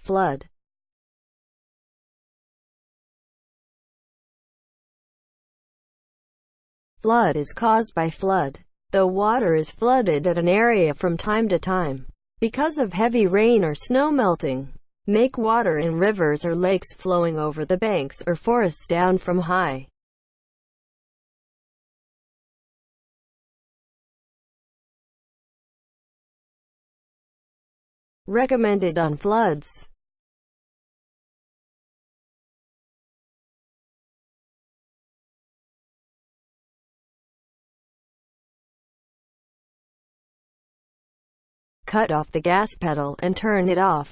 flood. Flood is caused by flood. Though water is flooded at an area from time to time because of heavy rain or snow melting, make water in rivers or lakes flowing over the banks or forests down from high. Recommended on floods. Cut off the gas pedal and turn it off.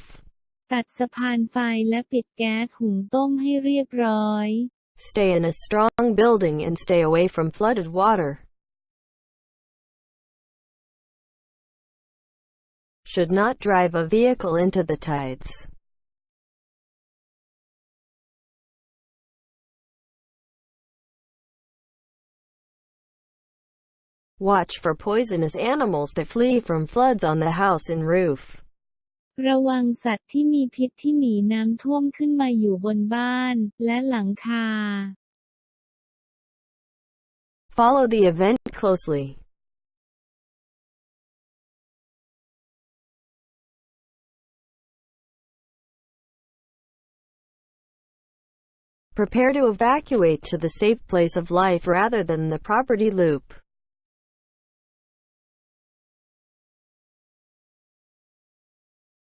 ตัดสะพานไฟและปิดแก๊สหุงต้มให้เรียบร้อย Stay in a strong building and stay away from flooded water. Should not drive a vehicle into the tides. Watch for poisonous animals that flee from floods on the house and roof. ระวังสัตว์ที่มีพิษที่หนีน้ำท่วมขึ้นมาอยู่บนบ้านและหลังคา Follow the event closely. Prepare to evacuate to the safe place of life rather than the property loop.